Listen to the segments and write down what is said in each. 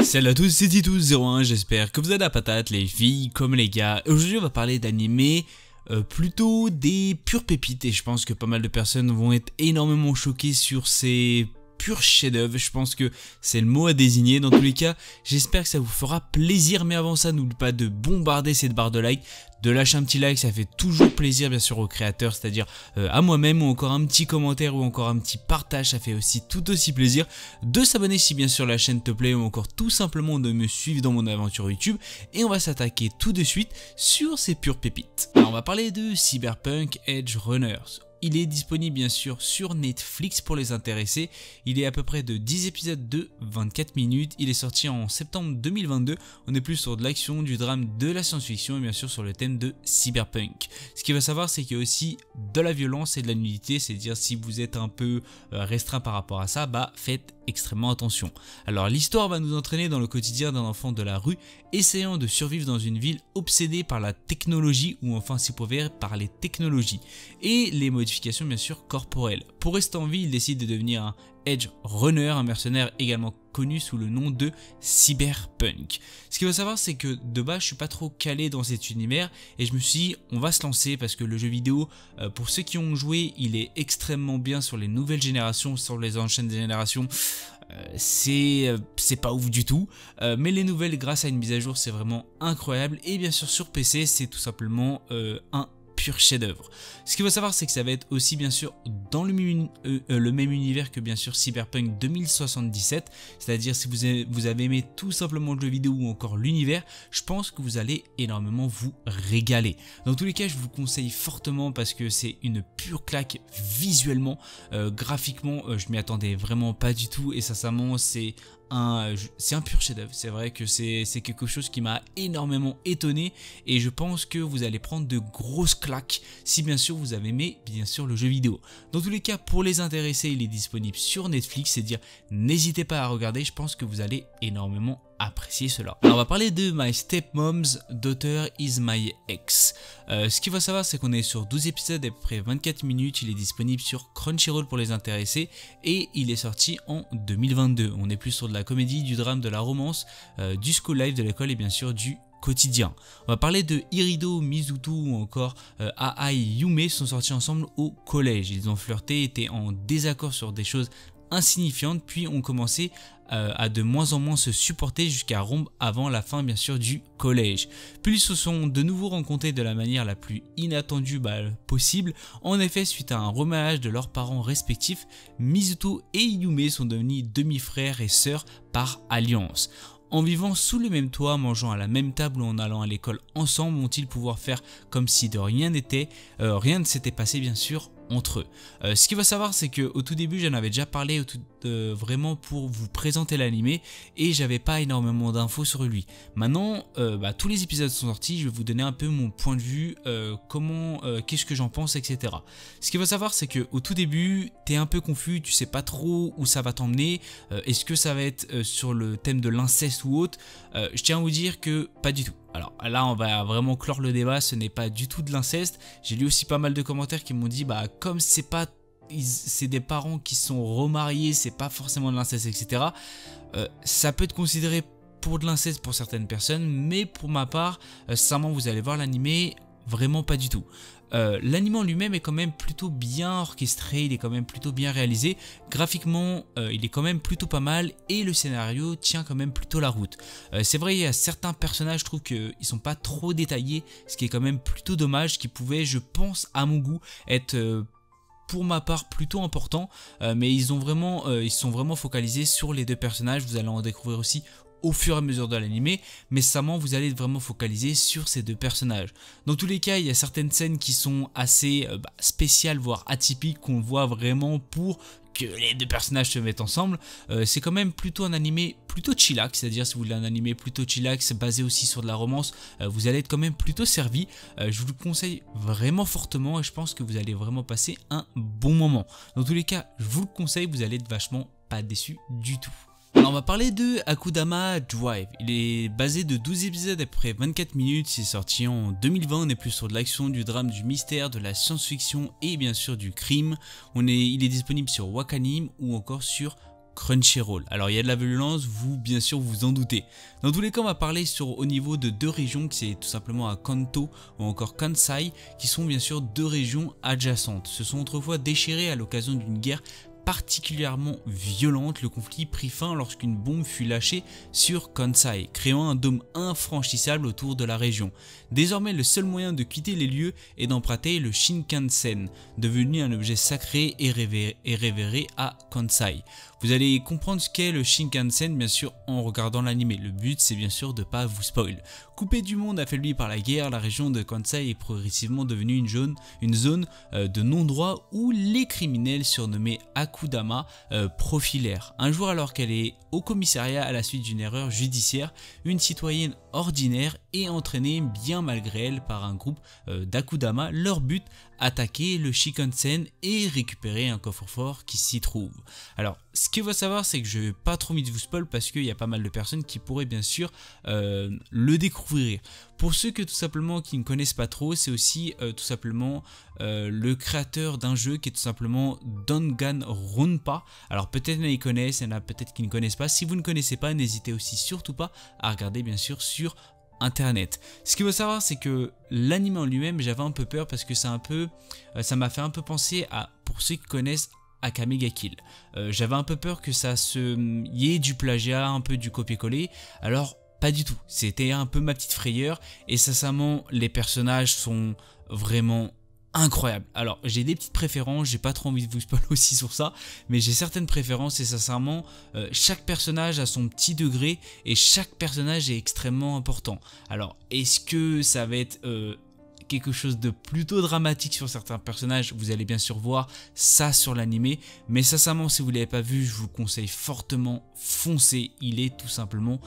Salut à tous, c'est Titus01, j'espère que vous avez la patate, les filles comme les gars. Aujourd'hui on va parler d'animés, plutôt des pures pépites, et je pense que pas mal de personnes vont être énormément choquées sur ces purs chefs-d'œuvre. Je pense que c'est le mot à désigner. Dans tous les cas, j'espère que ça vous fera plaisir, mais avant ça, n'oubliez pas de bombarder cette barre de like, de lâcher un petit like, ça fait toujours plaisir bien sûr aux créateurs, c'est-à-dire à moi-même, ou encore un petit commentaire ou encore un petit partage, ça fait aussi tout aussi plaisir. De s'abonner si bien sûr la chaîne te plaît, ou encore tout simplement de me suivre dans mon aventure YouTube. Et on va s'attaquer tout de suite sur ces pures pépites. Alors on va parler de Cyberpunk Edge Runners. Il est disponible bien sûr sur Netflix pour les intéressés. Il est à peu près de 10 épisodes de 24 minutes. Il est sorti en septembre 2022. On est plus sur de l'action, du drame, de la science-fiction et bien sûr sur le thème de cyberpunk. Ce qu'il faut savoir, c'est qu'il y a aussi de la violence et de la nudité. C'est-à-dire si vous êtes un peu restreint par rapport à ça, bah faites extrêmement attention. Alors l'histoire va nous entraîner dans le quotidien d'un enfant de la rue essayant de survivre dans une ville obsédée par la technologie, ou enfin si vous préférez par les technologies et les modifications bien sûr corporelles. Pour rester en vie, il décide de devenir un Edge Runner, un mercenaire également connu sous le nom de Cyberpunk. Ce qu'il faut savoir, c'est que de base je suis pas trop calé dans cet univers et je me suis dit on va se lancer parce que le jeu vidéo, pour ceux qui ont joué, il est extrêmement bien sur les nouvelles générations. Sur les anciennes générations, c'est pas ouf du tout, mais les nouvelles grâce à une mise à jour c'est vraiment incroyable. Et bien sûr sur PC c'est tout simplement un pur chef-d'œuvre. Ce qu'il faut savoir, c'est que ça va être aussi bien sûr dans le même univers que bien sûr Cyberpunk 2077, c'est-à-dire si vous avez aimé tout simplement le jeu vidéo ou encore l'univers, je pense que vous allez énormément vous régaler. Dans tous les cas, je vous conseille fortement parce que c'est une pure claque visuellement, graphiquement, je m'y attendais vraiment pas du tout et sincèrement c'est un pur chef-d'œuvre. C'est vrai que c'est quelque chose qui m'a énormément étonné et je pense que vous allez prendre de grosses claques si bien sûr vous avez aimé bien sûr le jeu vidéo. Dans tous les cas, pour les intéressés, il est disponible sur Netflix, c'est-à-dire n'hésitez pas à regarder, je pense que vous allez énormément apprécier cela. Alors on va parler de My Stepmom's Daughter is My Ex. Ce qu'il faut savoir, c'est qu'on est sur 12 épisodes à peu près 24 minutes, il est disponible sur Crunchyroll pour les intéressés et il est sorti en 2022. On est plus sur de la comédie, du drame, de la romance, du school life de l'école et bien sûr du quotidien. On va parler de Hirido Mizuto ou encore Ai Yume, sont sortis ensemble au collège. Ils ont flirté, étaient en désaccord sur des choses insignifiantes, puis ont commencé à de moins en moins se supporter jusqu'à rompre avant la fin bien sûr du collège. Puis ils se sont de nouveau rencontrés de la manière la plus inattendue possible. En effet, suite à un remariage de leurs parents respectifs, Mizuto et Yume sont devenus demi-frères et sœurs par alliance. En vivant sous le même toit, mangeant à la même table ou en allant à l'école ensemble, vont-ils pouvoir faire comme si de rien n'était, rien ne s'était passé bien sûr entre eux. Ce qu'il faut savoir, c'est que au tout début j'en avais déjà parlé vraiment pour vous présenter l'animé et j'avais pas énormément d'infos sur lui. Maintenant tous les épisodes sont sortis, je vais vous donner un peu mon point de vue, qu'est-ce que j'en pense, etc. Ce qu'il faut savoir, c'est que au tout début t'es un peu confus, tu sais pas trop où ça va t'emmener, est-ce que ça va être sur le thème de l'inceste ou autre. Je tiens à vous dire que pas du tout. Alors là on va vraiment clore le débat, ce n'est pas du tout de l'inceste. J'ai lu aussi pas mal de commentaires qui m'ont dit comme c'est des parents qui sont remariés, c'est pas forcément de l'inceste, etc. Ça peut être considéré pour de l'inceste pour certaines personnes, mais pour ma part, sincèrement vous allez voir l'animé, vraiment pas du tout. L'anime en lui-même est quand même plutôt bien orchestré, il est quand même plutôt bien réalisé, graphiquement il est quand même plutôt pas mal et le scénario tient quand même plutôt la route. C'est vrai, il y a certains personnages, je trouve qu'ils sont pas trop détaillés, ce qui est quand même plutôt dommage, qui pouvait, je pense à mon goût, être pour ma part plutôt important, mais ils sont vraiment focalisés sur les deux personnages. Vous allez en découvrir aussi au fur et à mesure de l'animé, mais sincèrement vous allez être vraiment focalisé sur ces deux personnages. Dans tous les cas, il y a certaines scènes qui sont assez spéciales, voire atypiques, qu'on voit vraiment pour que les deux personnages se mettent ensemble. C'est quand même plutôt un animé plutôt chillax, c'est-à-dire si vous voulez un animé plutôt chillax basé aussi sur de la romance, vous allez être quand même plutôt servi. Je vous le conseille vraiment fortement et je pense que vous allez vraiment passer un bon moment. Dans tous les cas, je vous le conseille, vous allez être vachement pas déçu du tout. Alors on va parler de Akudama Drive. Il est basé de 12 épisodes à peu près 24 minutes, c'est sorti en 2020, on est plus sur de l'action, du drame, du mystère, de la science-fiction et bien sûr du crime. Il est disponible sur Wakanim ou encore sur Crunchyroll. Alors il y a de la violence, vous bien sûr vous en doutez. Dans tous les cas on va parler au niveau de deux régions, qui c'est tout simplement à Kanto ou encore Kansai, qui sont bien sûr deux régions adjacentes. Se sont autrefois déchirées à l'occasion d'une guerre particulièrement violente. Le conflit prit fin lorsqu'une bombe fut lâchée sur Kansai, créant un dôme infranchissable autour de la région. Désormais, le seul moyen de quitter les lieux est d'emprunter le Shinkansen, devenu un objet sacré et révéré à Kansai. Vous allez comprendre ce qu'est le Shinkansen bien sûr en regardant l'anime. Le but c'est bien sûr de ne pas vous spoil. Coupée du monde, affaiblie par la guerre, la région de Kansai est progressivement devenue une zone de non-droit où les criminels surnommés Akudama profilèrent. Un jour, alors qu'elle est au commissariat à la suite d'une erreur judiciaire, une citoyenne ordinaire est entraînée bien malgré elle par un groupe d'Akudama. Leur but, attaquer le Shinkansen et récupérer un coffre-fort qui s'y trouve. Alors ce qu'il faut savoir, c'est que je vais pas trop vite vous spoil parce qu'il y a pas mal de personnes qui pourraient bien sûr le découvrir. Pour ceux que tout simplement qui ne connaissent pas trop, c'est aussi tout simplement le créateur d'un jeu qui est tout simplement Danganronpa. Alors peut-être qu'ils connaissent, il y en a peut-être qui ne connaissent pas. Si vous ne connaissez pas, n'hésitez aussi surtout pas à regarder bien sûr sur internet. Ce qu'il faut savoir, c'est que l'anime en lui-même, j'avais un peu peur parce que c'est un peu, ça m'a fait un peu penser à, pour ceux qui connaissent, Akame ga Kill. J'avais un peu peur que ça y ait du plagiat, un peu du copier-coller. Alors pas du tout, c'était un peu ma petite frayeur et sincèrement les personnages sont vraiment incroyable. Alors j'ai des petites préférences, j'ai pas trop envie de vous spoiler aussi sur ça, mais j'ai certaines préférences et sincèrement chaque personnage a son petit degré et chaque personnage est extrêmement important. Alors est-ce que ça va être quelque chose de plutôt dramatique sur certains personnages? Vous allez bien sûr voir ça sur l'animé, mais sincèrement si vous l'avez pas vu, je vous conseille fortement, foncez, il est tout simplement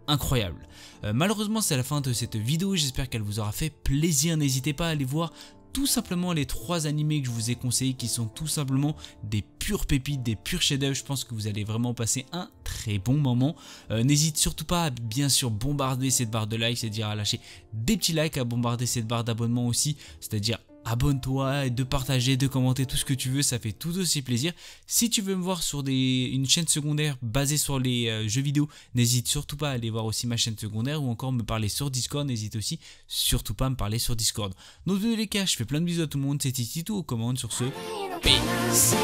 incroyable. Malheureusement c'est la fin de cette vidéo, j'espère qu'elle vous aura fait plaisir. N'hésitez pas à aller voir tout simplement les 3 animés que je vous ai conseillés, qui sont tout simplement des pures pépites, des purs chefs-d'œuvre. Je pense que vous allez vraiment passer un très bon moment. N'hésite surtout pas à bien sûr bombarder cette barre de like, c'est-à-dire à lâcher des petits likes, à bombarder cette barre d'abonnement aussi, c'est-à-dire abonne-toi, de partager, de commenter, tout ce que tu veux, ça fait tout aussi plaisir. Si tu veux me voir sur une chaîne secondaire basée sur les jeux vidéo, n'hésite surtout pas à aller voir aussi ma chaîne secondaire ou encore me parler sur Discord, n'hésite aussi surtout pas à me parler sur Discord. Dans tous les cas, je fais plein de bisous à tout le monde, c'était Tito aux commandes sur ce. Peace.